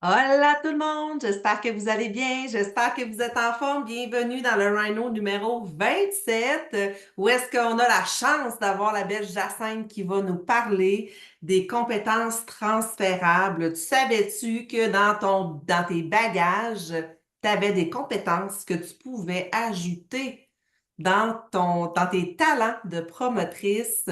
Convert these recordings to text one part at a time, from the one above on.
Hola tout le monde, j'espère que vous allez bien, j'espère que vous êtes en forme. Bienvenue dans le Rhino numéro 27, où est-ce qu'on a la chance d'avoir la belle Jacinthe qui va nous parler des compétences transférables. Tu savais-tu que dans tes bagages, tu avais des compétences que tu pouvais ajouter dans tes talents de promotrice?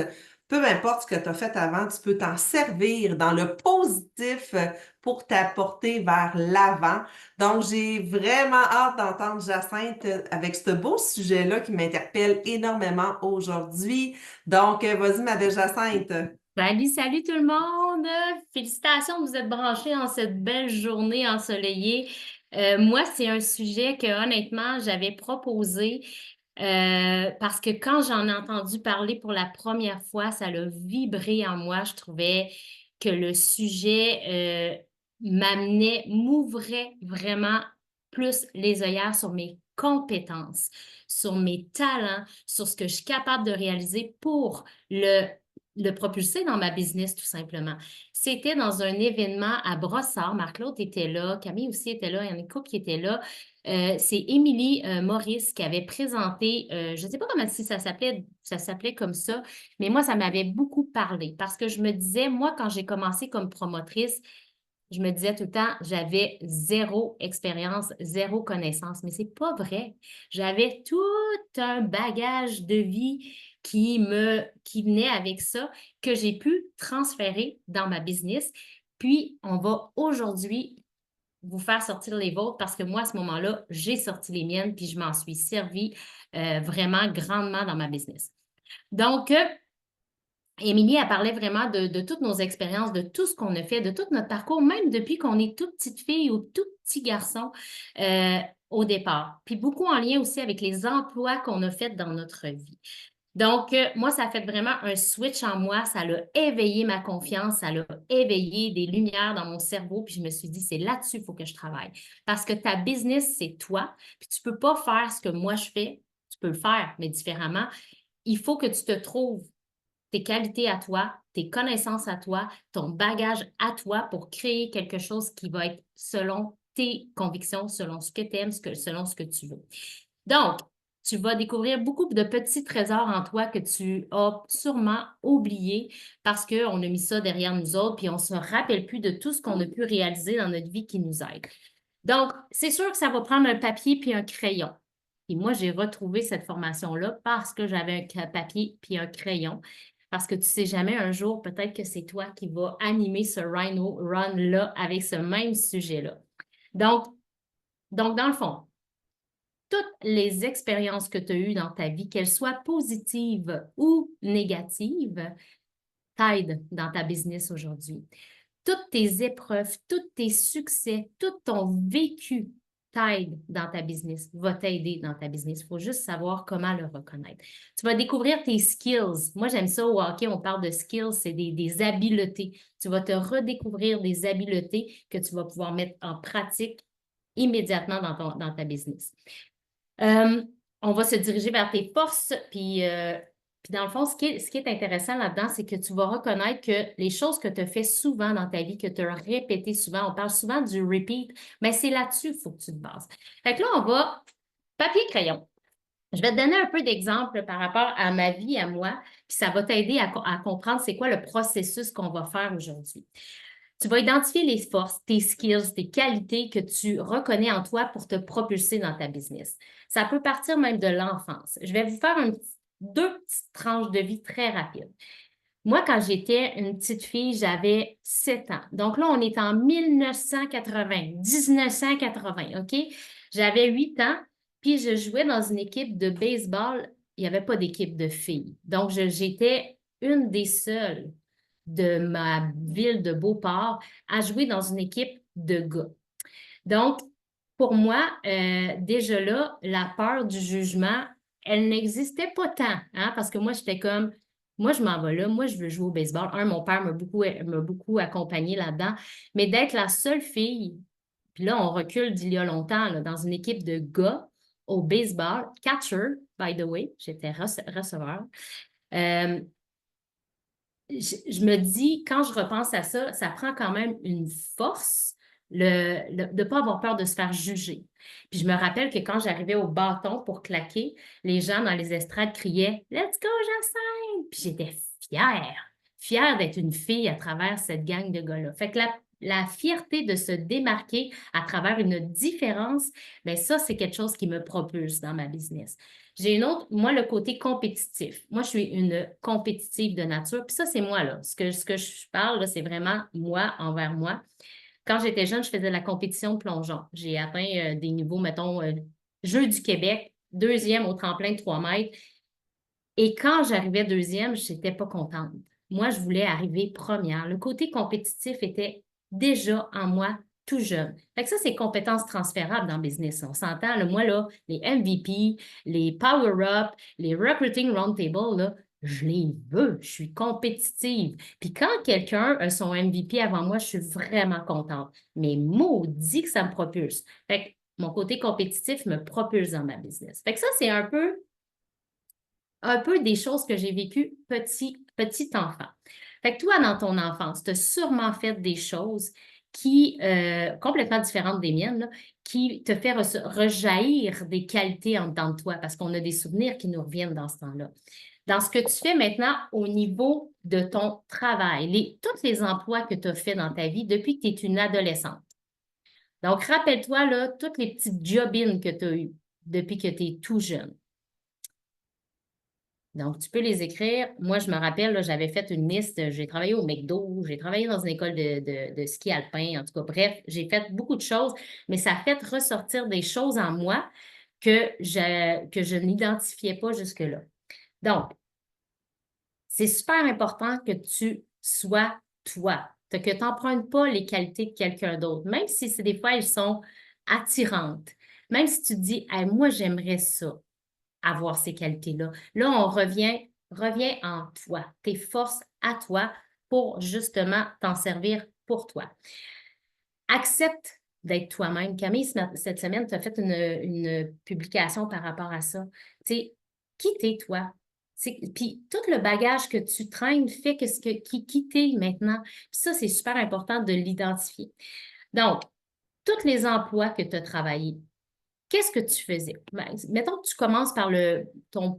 Peu importe ce que tu as fait avant, tu peux t'en servir dans le positif pour t'apporter vers l'avant. Donc, j'ai vraiment hâte d'entendre Jacinthe avec ce beau sujet-là qui m'interpelle énormément aujourd'hui. Donc, vas-y, ma belle Jacinthe. Salut, salut tout le monde! Félicitations de vous êtes branchés en cette belle journée ensoleillée. Moi, c'est un sujet que honnêtement, j'avais proposé parce que quand j'en ai entendu parler pour la première fois, ça l'a vibré en moi. Je trouvais que le sujet m'ouvrait vraiment plus les œillères sur mes compétences, sur mes talents, sur ce que je suis capable de réaliser pour le propulser dans ma business, tout simplement. C'était dans un événement à Brossard. Marc-Claude était là, Camille aussi était là, il y en a une couple qui était là. C'est Émilie Maurice qui avait présenté, je ne sais pas comment si ça s'appelait comme ça, mais moi, ça m'avait beaucoup parlé parce que je me disais, moi, quand j'ai commencé comme promotrice, je me disais tout le temps, j'avais zéro expérience, zéro connaissance, mais c'est pas vrai. J'avais tout un bagage de vie qui venait avec ça, que j'ai pu transférer dans ma business. Puis, on va aujourd'hui vous faire sortir les vôtres parce que moi, à ce moment-là, j'ai sorti les miennes, puis je m'en suis servi vraiment grandement dans ma business. Donc, Émilie, elle parlait vraiment de toutes nos expériences, de tout ce qu'on a fait, de tout notre parcours, même depuis qu'on est toute petite fille ou tout petit garçon euh, au départ. Puis beaucoup en lien aussi avec les emplois qu'on a faits dans notre vie. Donc, moi, ça a fait vraiment un switch en moi. Ça a éveillé ma confiance, ça a éveillé des lumières dans mon cerveau. Puis je me suis dit, c'est là-dessus qu'il faut que je travaille. Parce que ta business, c'est toi. Puis tu ne peux pas faire ce que moi je fais. Tu peux le faire, mais différemment. Il faut que tu te trouves tes qualités à toi, tes connaissances à toi, ton bagage à toi pour créer quelque chose qui va être selon tes convictions, selon ce que tu aimes, selon ce que tu veux. Donc, tu vas découvrir beaucoup de petits trésors en toi que tu as sûrement oubliés parce qu'on a mis ça derrière nous autres, puis on ne se rappelle plus de tout ce qu'on a pu réaliser dans notre vie qui nous aide. Donc, c'est sûr que ça va prendre un papier puis un crayon. Et moi, j'ai retrouvé cette formation-là parce que j'avais un papier puis un crayon. Parce que tu ne sais jamais, un jour, peut-être que c'est toi qui vas animer ce Rhino Run-là avec ce même sujet-là. Donc, dans le fond, toutes les expériences que tu as eues dans ta vie, qu'elles soient positives ou négatives, t'aident dans ta business aujourd'hui. Toutes tes épreuves, tous tes succès, tout ton vécu t'aide dans ta business, va t'aider dans ta business. Il faut juste savoir comment le reconnaître. Tu vas découvrir tes skills. Moi, j'aime ça au hockey, on parle de skills, c'est des habiletés. Tu vas te redécouvrir des habiletés que tu vas pouvoir mettre en pratique immédiatement dans ta business. Euh, on va se diriger vers tes forces, puis dans le fond, ce qui est intéressant là-dedans, c'est que tu vas reconnaître que les choses que tu as fait souvent dans ta vie, que tu as répétées souvent, on parle souvent du repeat, mais c'est là-dessus qu'il faut que tu te bases. Fait que là, on va papier-crayon. Je vais te donner un peu d'exemples par rapport à ma vie, à moi, puis ça va t'aider à comprendre c'est quoi le processus qu'on va faire aujourd'hui. Tu vas identifier les forces, tes skills, tes qualités que tu reconnais en toi pour te propulser dans ta business. Ça peut partir même de l'enfance. Je vais vous faire deux petites tranches de vie très rapides. Moi, quand j'étais une petite fille, j'avais 7 ans. Donc là, on est en 1980, 1980, OK? J'avais 8 ans, puis je jouais dans une équipe de baseball. Il n'y avait pas d'équipe de filles. Donc, j'étais une des seules de ma ville de Beauport à jouer dans une équipe de gars. Donc, pour moi, déjà là, la peur du jugement, elle n'existait pas tant, hein, parce que moi, j'étais comme, moi, je m'en vais là, moi, je veux jouer au baseball. Mon père m'a beaucoup accompagnée là-dedans, mais d'être la seule fille, puis là, on recule d'il y a longtemps, là, dans une équipe de gars au baseball, catcher, by the way, j'étais receveur. Euh, je me dis, quand je repense à ça, ça prend quand même une force, de ne pas avoir peur de se faire juger. Puis je me rappelle que quand j'arrivais au bâton pour claquer, les gens dans les estrades criaient Let's go, Jacinthe! Puis j'étais fière d'être une fille à travers cette gang de gars-là. Fait que la fierté de se démarquer à travers une différence, bien ça, c'est quelque chose qui me propulse dans ma business. J'ai une autre, moi, le côté compétitif. Moi, je suis une compétitive de nature. Puis ça, c'est moi, là. Ce que je parle, là, c'est vraiment moi envers moi. Quand j'étais jeune, je faisais la compétition de plongeon. J'ai atteint des niveaux, mettons, Jeux du Québec, deuxième au tremplin de 3 mètres. Et quand j'arrivais deuxième, je n'étais pas contente. Moi, je voulais arriver première. Le côté compétitif était déjà en moi tout jeune. Fait que ça, c'est compétences transférables dans le business. On s'entend, là, moi, là, les MVP, les Power-Up, les Recruiting Roundtable, là, je les veux. Je suis compétitive. Puis quand quelqu'un a son MVP avant moi, je suis vraiment contente. Mais maudit que ça me propulse. Fait que mon côté compétitif me propulse dans ma business. Fait que ça, c'est un peu des choses que j'ai vécues petit enfant. Fait que toi, dans ton enfance, tu as sûrement fait des choses qui, complètement différentes des miennes, là, qui te fait rejaillir des qualités en dedans de toi parce qu'on a des souvenirs qui nous reviennent dans ce temps-là. Dans ce que tu fais maintenant au niveau de ton travail, tous les emplois que tu as fait dans ta vie depuis que tu es une adolescente. Donc, rappelle-toi, là, toutes les petites jobines que tu as eues depuis que tu es tout jeune. Donc, tu peux les écrire. Moi, je me rappelle, là, j'avais fait une liste. J'ai travaillé au McDo, j'ai travaillé dans une école de ski alpin. En tout cas, bref, j'ai fait beaucoup de choses, mais ça a fait ressortir des choses en moi que je n'identifiais pas jusque-là. Donc, c'est super important que tu sois toi, que tu n'empruntes pas les qualités de quelqu'un d'autre, même si c'est des fois, elles sont attirantes. Même si tu te dis, hey, moi, j'aimerais ça avoir ces qualités-là. Là, on revient en toi, tes forces à toi pour justement t'en servir pour toi. Accepte d'être toi-même. Camille, cette semaine, tu as fait une publication par rapport à ça. Tu sais, qui t'es toi? Puis tout le bagage que tu traînes fait qui t'es maintenant. Puis ça, c'est super important de l'identifier. Donc, tous les emplois que tu as travaillés, qu'est-ce que tu faisais? Ben, mettons que tu commences par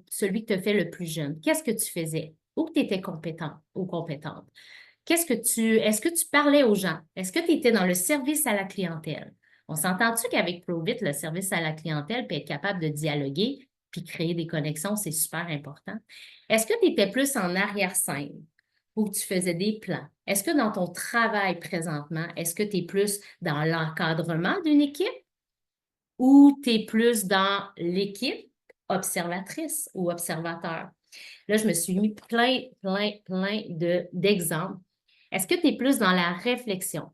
celui que tu as fait le plus jeune. Qu'est-ce que tu faisais? Où tu étais compétent ou compétente? Est-ce que tu parlais aux gens? Est-ce que tu étais dans le service à la clientèle? On s'entend-tu qu'avec ProVit, le service à la clientèle, puis être capable de dialoguer, puis créer des connexions, c'est super important. Est-ce que tu étais plus en arrière-scène ou tu faisais des plans? Est-ce que dans ton travail présentement, est-ce que tu es plus dans l'encadrement d'une équipe ou tu es plus dans l'équipe observatrice ou observateur? Là, je me suis mis plein d'exemples. Est-ce que tu es plus dans la réflexion?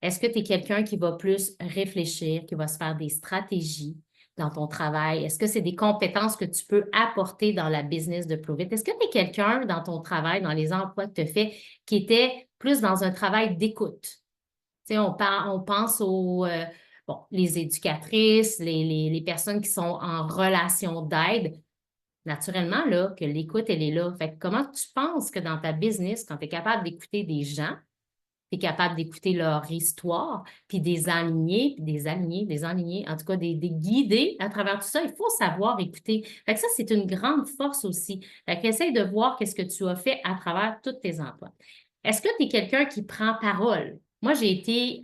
Est-ce que tu es quelqu'un qui va plus réfléchir, qui va se faire des stratégies dans ton travail? Est-ce que c'est des compétences que tu peux apporter dans la business de ProVit? Est-ce que tu es quelqu'un dans ton travail, dans les emplois que tu fais, qui était plus dans un travail d'écoute? Tu sais, on pense aux les éducatrices, les personnes qui sont en relation d'aide. Naturellement, là, que l'écoute, elle est là. Fait que comment tu penses que dans ta business, quand tu es capable d'écouter des gens, tu es capable d'écouter leur histoire, puis des aligner, puis des aligner, en tout cas, des guider à travers tout ça, il faut savoir écouter. Fait que ça, c'est une grande force aussi. Fait qu'essaye de voir qu'est-ce que tu as fait à travers tous tes emplois. Est-ce que tu es quelqu'un qui prend parole? Moi, j'ai été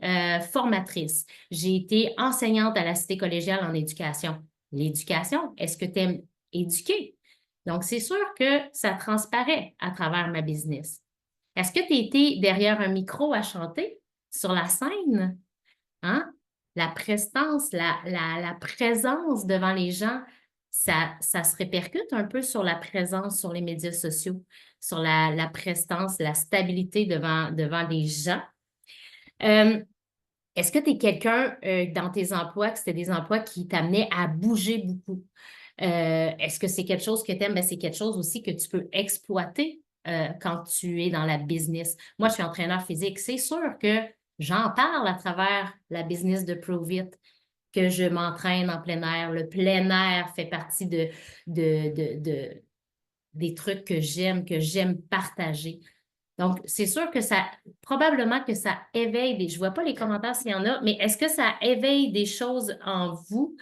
formatrice. J'ai été enseignante à la Cité collégiale en éducation. L'éducation, est-ce que tu aimes éduquer? Donc, c'est sûr que ça transparaît à travers ma business. Est-ce que tu étais derrière un micro à chanter sur la scène? Hein? La prestance, la présence devant les gens, ça se répercute un peu sur la présence sur les médias sociaux, sur la prestance, la stabilité devant les gens. Est-ce que tu es quelqu'un dans tes emplois, que c'était des emplois qui t'amenaient à bouger beaucoup? Est-ce que c'est quelque chose que tu aimes? C'est quelque chose aussi que tu peux exploiter quand tu es dans la business. Moi, je suis entraîneur physique. C'est sûr que j'en parle à travers la business de ProVit, que je m'entraîne en plein air. Le plein air fait partie des trucs que j'aime partager. Donc, c'est sûr que probablement que ça éveille je vois pas les commentaires s'il y en a, mais est-ce que ça éveille des choses en vous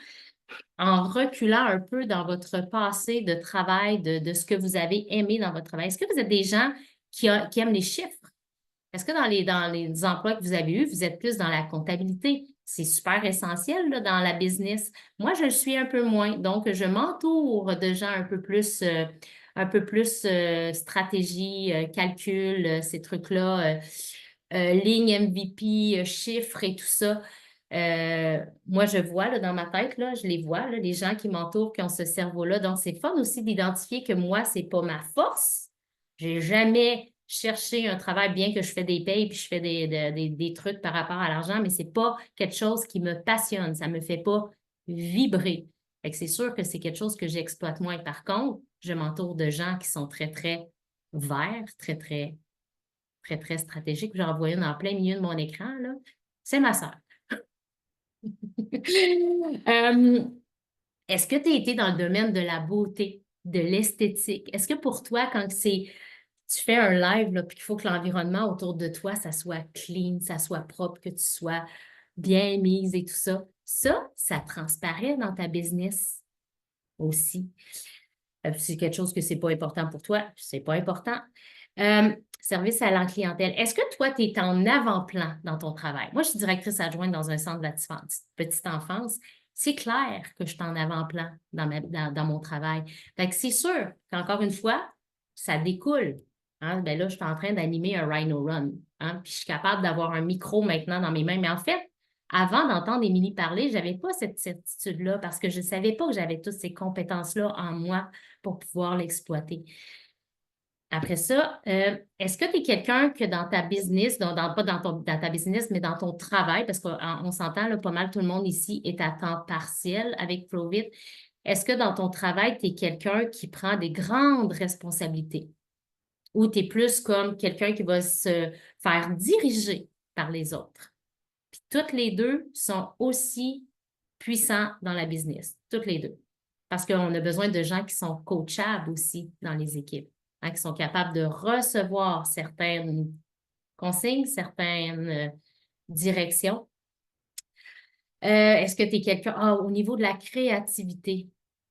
en reculant un peu dans votre passé de travail, de ce que vous avez aimé dans votre travail? Est-ce que vous êtes des gens qui aiment les chiffres? Est-ce que dans les emplois que vous avez eus, vous êtes plus dans la comptabilité? C'est super essentiel là, dans la business. Moi, je le suis un peu moins. Donc, je m'entoure de gens un peu plus stratégie, calcul, ces trucs-là, ligne MVP, chiffres et tout ça. Moi, je vois là, dans ma tête, là, je les vois, là, les gens qui m'entourent, qui ont ce cerveau-là. Donc, c'est fun aussi d'identifier que moi, c'est pas ma force. J'ai jamais cherché un travail, bien que je fais des payes puis je fais des trucs par rapport à l'argent, mais c'est pas quelque chose qui me passionne. Ça me fait pas vibrer. Fait que c'est sûr que c'est quelque chose que j'exploite moins. Par contre, je m'entoure de gens qui sont très, très verts, très, très, très, très stratégiques. J'en vois une en plein milieu de mon écran, là. C'est ma sœur. Euh, Est-ce que tu as été dans le domaine de la beauté, de l'esthétique? Est-ce que pour toi, quand tu fais un live, là, puis qu'il faut que l'environnement autour de toi, ça soit clean, ça soit propre, que tu sois bien mise et tout ça, ça transparaît dans ta business aussi. C'est quelque chose que c'est pas important pour toi, c'est pas important. Service à la clientèle. Est-ce que toi, tu es en avant-plan dans ton travail? Moi, je suis directrice adjointe dans un centre de la petite enfance. C'est clair que je suis en avant-plan dans mon travail. Fait que c'est sûr qu'encore une fois, ça découle. Hein? Ben là, je suis en train d'animer un Rhino Run. Hein? Puis je suis capable d'avoir un micro maintenant dans mes mains. Mais en fait, avant d'entendre Émilie parler, je n'avais pas cette certitude-là parce que je ne savais pas que j'avais toutes ces compétences-là en moi pour pouvoir l'exploiter. Après ça, est-ce que tu es quelqu'un que dans ta business, pas dans ta business, mais dans ton travail, parce qu'on s'entend, là, pas mal tout le monde ici est à temps partiel avec Provit. Est-ce que dans ton travail, tu es quelqu'un qui prend des grandes responsabilités ou tu es plus comme quelqu'un qui va se faire diriger par les autres? Puis toutes les deux sont aussi puissants dans la business, toutes les deux. Parce qu'on a besoin de gens qui sont coachables aussi dans les équipes, hein, qui sont capables de recevoir certaines consignes, certaines directions. Est-ce que tu es quelqu'un, au niveau de la créativité,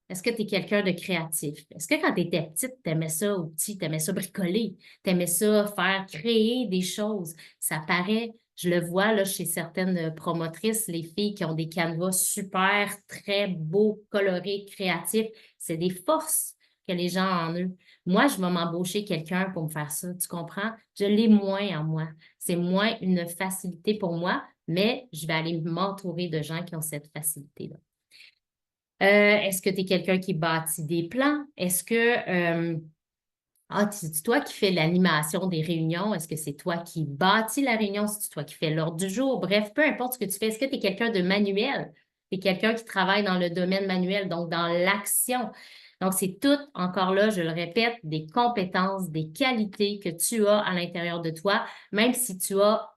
est-ce que tu es quelqu'un de créatif? Est-ce que quand tu étais petite, tu aimais ça, ou petit, tu aimais ça bricoler, tu aimais ça faire créer des choses? Ça paraît, je le vois là, chez certaines promotrices, les filles qui ont des canevas super, très beaux, colorés, créatifs, c'est des forces que les gens ont en eux. Moi, je vais m'embaucher quelqu'un pour me faire ça, tu comprends? Je l'ai moins en moi. C'est moins une facilité pour moi, mais je vais aller m'entourer de gens qui ont cette facilité-là. Est-ce que tu es quelqu'un qui bâtit des plans? Est-ce que c'est toi qui fais l'animation des réunions? Est-ce que c'est toi qui bâtis la réunion? C'est toi qui fais l'ordre du jour? Bref, peu importe ce que tu fais. Est-ce que tu es quelqu'un de manuel? Tu es quelqu'un qui travaille dans le domaine manuel, donc dans l'action. Donc, c'est tout, encore là, je le répète, des compétences, des qualités que tu as à l'intérieur de toi, même si tu as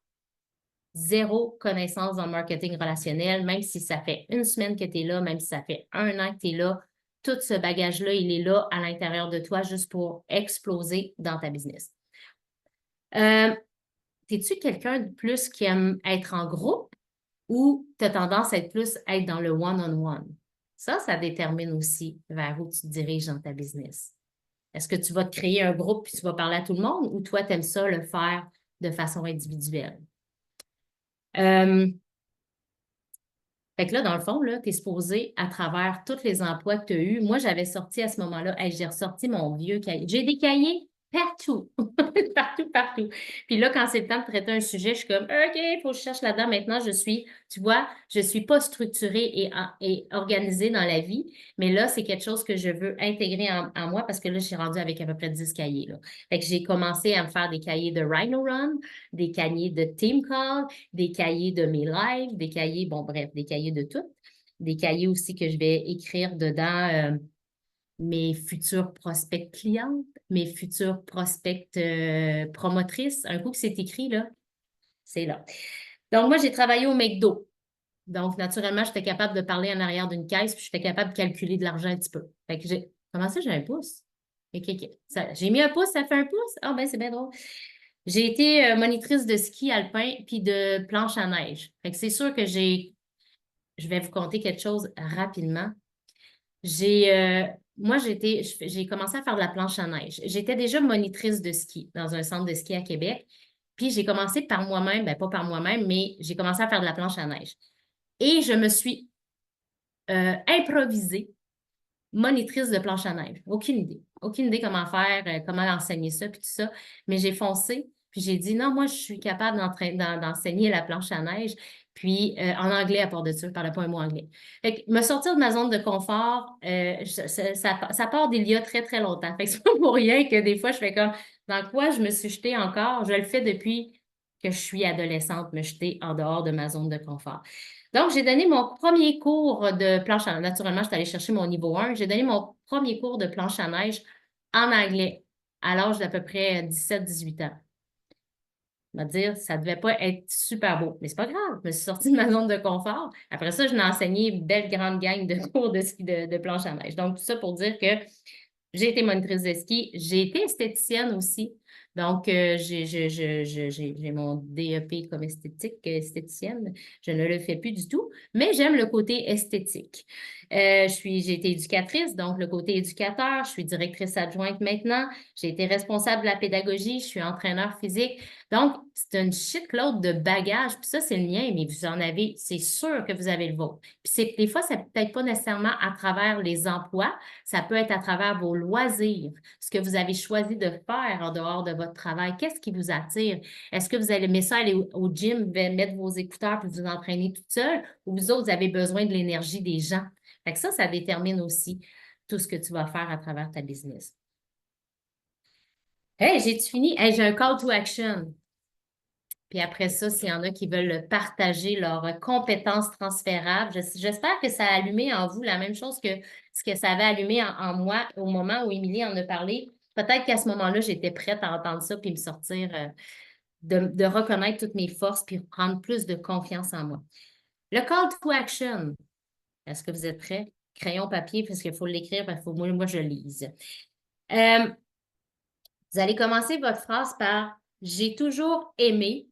zéro connaissance en marketing relationnel, même si ça fait une semaine que tu es là, même si ça fait un an que tu es là, tout ce bagage-là, il est là à l'intérieur de toi juste pour exploser dans ta business. Es-tu quelqu'un de plus qui aime être en groupe ou tu as tendance à être plus être dans le one-on-one? Ça détermine aussi vers où tu te diriges dans ta business. Est-ce que tu vas te créer un groupe puis tu vas parler à tout le monde ou toi, tu aimes ça le faire de façon individuelle? Fait que là, dans le fond, tu es supposé, à travers tous les emplois que tu as eus, moi, j'avais sorti à ce moment-là, j'ai ressorti mon vieux cahier. J'ai des cahiers partout, partout, partout. Puis là, quand c'est le temps de traiter un sujet, je suis comme, OK, il faut que je cherche là-dedans. Maintenant, tu vois, je suis pas structurée et organisée dans la vie, mais là, c'est quelque chose que je veux intégrer en moi parce que là, je suis rendue avec à peu près 10 cahiers, là. Fait que j'ai commencé à me faire des cahiers de Rhino Run, des cahiers de Team Call, des cahiers de mes lives, des cahiers, bon, bref, des cahiers de tout. Des cahiers aussi que je vais écrire dedans mes futurs prospects clientes, mes futurs prospects promotrices. Un coup que c'est écrit, là, c'est là. Donc, moi, j'ai travaillé au McDo. Donc, naturellement, j'étais capable de parler en arrière d'une caisse, puis j'étais capable de calculer de l'argent un petit peu. Fait que j'ai. Comment ça, j'ai un pouce? OK, OK. J'ai mis un pouce, ça fait un pouce? Ah, ben, c'est bien drôle. J'ai été monitrice de ski alpin puis de planche à neige. Fait que c'est sûr que je vais vous conter quelque chose rapidement. J'ai, euh, Moi, j'ai commencé à faire de la planche à neige. J'étais déjà monitrice de ski dans un centre de ski à Québec. Puis j'ai commencé par moi-même, ben pas par moi-même, mais j'ai commencé à faire de la planche à neige. Et je me suis improvisée monitrice de planche à neige. Aucune idée. Aucune idée comment faire, comment enseigner ça, puis tout ça. Mais j'ai foncé, puis j'ai dit non, moi, je suis capable d'enseigner la planche à neige. Puis en anglais, à part de ça, je ne parlais pas un mot anglais. Fait que me sortir de ma zone de confort, ça part d'il y a très, très longtemps. Fait que c'est pas pour rien que des fois, je fais comme dans quoi je me suis jetée encore. Je le fais depuis que je suis adolescente, me jeter en dehors de ma zone de confort. Donc, j'ai donné mon premier cours de planche à neige. Naturellement, je suis allée chercher mon niveau 1. J'ai donné mon premier cours de planche à neige en anglais à l'âge d'à peu près 17-18 ans. On va dire, ça devait pas être super beau, mais c'est pas grave. Je me suis sortie de ma zone de confort. Après ça, je n'ai enseigné une belle grande gang de cours de ski de planche à neige. Donc, tout ça pour dire que j'ai été monitrice de ski. J'ai été esthéticienne aussi. Donc, j'ai mon DEP comme esthéticienne. Je ne le fais plus du tout, mais j'aime le côté esthétique. J'ai été éducatrice, donc le côté éducateur. Je suis directrice adjointe maintenant. J'ai été responsable de la pédagogie. Je suis entraîneur physique. Donc, c'est une shitload de bagages. Puis ça, c'est le mien, mais vous en avez, c'est sûr que vous avez le vôtre. Puis des fois, ça peut être pas nécessairement à travers les emplois, ça peut être à travers vos loisirs, ce que vous avez choisi de faire en dehors de votre travail. Qu'est-ce qui vous attire? Est-ce que vous allez aimer ça aller au gym, mettre vos écouteurs puis vous entraîner toute seule, ou vous autres, vous avez besoin de l'énergie des gens? Fait que ça détermine aussi tout ce que tu vas faire à travers ta business. Hey, j'ai-tu fini? Hey, j'ai un call to action. Puis après ça, s'il y en a qui veulent partager leurs compétences transférables, j'espère que ça a allumé en vous la même chose que ce que ça avait allumé en moi au moment où Émilie en a parlé. Peut-être qu'à ce moment-là, j'étais prête à entendre ça puis me sortir, de reconnaître toutes mes forces puis prendre plus de confiance en moi. Le call to action. Est-ce que vous êtes prêts? Crayon, papier, parce qu'il faut l'écrire, parce qu'il faut moi, je lise. Euh, Vous allez commencer votre phrase par j'ai toujours aimé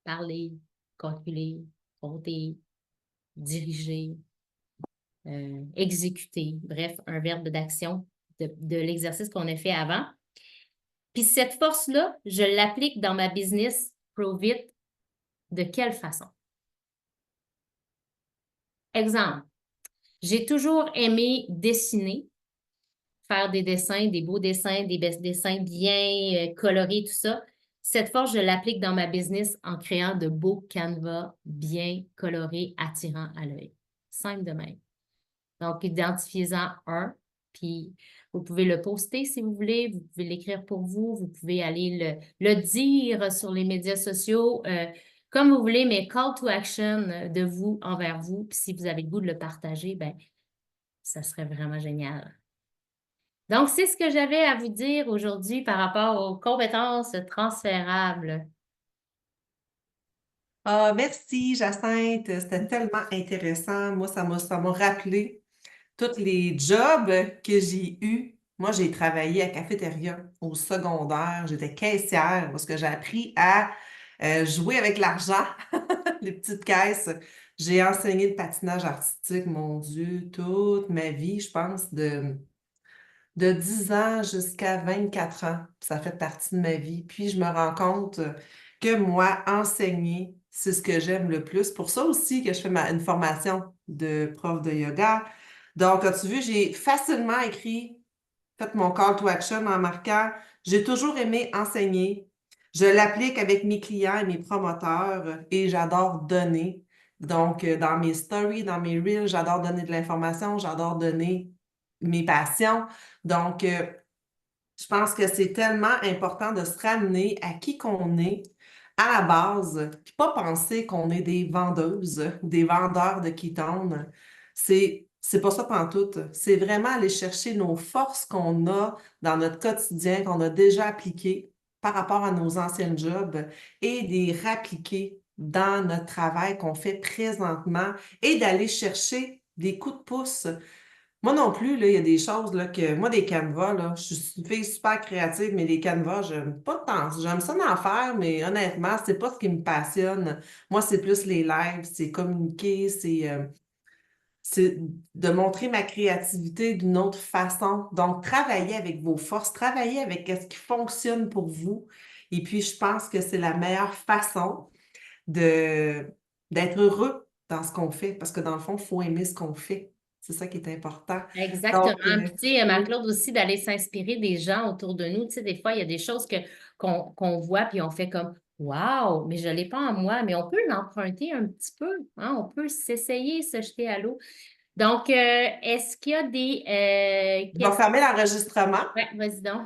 parler, calculer, compter, diriger, exécuter. Bref, un verbe d'action de l'exercice qu'on a fait avant. Puis cette force-là, je l'applique dans ma business Provit de quelle façon? Exemple, j'ai toujours aimé dessiner, faire des dessins, des beaux dessins, des dessins bien colorés, tout ça. Cette force, je l'applique dans ma business en créant de beaux canevas bien colorés, attirants à l'œil. Simple de même. Donc, identifiez-en un, puis vous pouvez le poster si vous voulez, vous pouvez l'écrire pour vous, vous pouvez aller le dire sur les médias sociaux, comme vous voulez, mais call to action de vous envers vous. Puis si vous avez le goût de le partager, ben ça serait vraiment génial. Donc, c'est ce que j'avais à vous dire aujourd'hui par rapport aux compétences transférables. Ah, merci, Jacinthe. C'était tellement intéressant. Moi, ça m'a rappelé tous les jobs que j'ai eus. Moi, j'ai travaillé à cafétéria au secondaire. J'étais caissière parce que j'ai appris à jouer avec l'argent, les petites caisses. J'ai enseigné le patinage artistique, mon Dieu, toute ma vie, je pense, de 10 ans jusqu'à 24 ans. Ça fait partie de ma vie. Puis je me rends compte que moi, enseigner, c'est ce que j'aime le plus. Pour ça aussi que je fais une formation de prof de yoga. Donc, as-tu vu, j'ai facilement écrit, fait mon call to action en marquant, j'ai toujours aimé enseigner. Je l'applique avec mes clients et mes promoteurs et j'adore donner. Donc, dans mes stories, dans mes reels, j'adore donner de l'information, j'adore donner mes passions. Donc, je pense que c'est tellement important de se ramener à qui qu'on est à la base, puis pas penser qu'on est des vendeuses, des vendeurs de ketones. C'est pas ça pantoute. C'est vraiment aller chercher nos forces qu'on a dans notre quotidien, qu'on a déjà appliquées par rapport à nos anciens jobs et les rappliquer dans notre travail qu'on fait présentement et d'aller chercher des coups de pouce Moi non plus, là, il y a des choses là, que moi, des canevas, là, je suis une fille super créative, mais les canevas, j'aime pas tant. J'aime ça d'en faire, mais honnêtement, c'est pas ce qui me passionne. Moi, c'est plus les lives, c'est communiquer, c'est de montrer ma créativité d'une autre façon. Donc, travailler avec vos forces, travailler avec ce qui fonctionne pour vous. Et puis, je pense que c'est la meilleure façon de d'être heureux dans ce qu'on fait, parce que dans le fond, il faut aimer ce qu'on fait. C'est ça qui est important. Exactement. Donc, Puis, tu sais, oui. Marc-Claude aussi, d'aller s'inspirer des gens autour de nous. Tu sais, des fois, il y a des choses qu'on voit, puis on fait comme Waouh, mais je ne l'ai pas en moi, mais on peut l'emprunter un petit peu. Hein? On peut s'essayer, se jeter à l'eau. Donc, est-ce qu'il y a des Je vais questions? fermer l'enregistrement. Ouais, vas-y donc.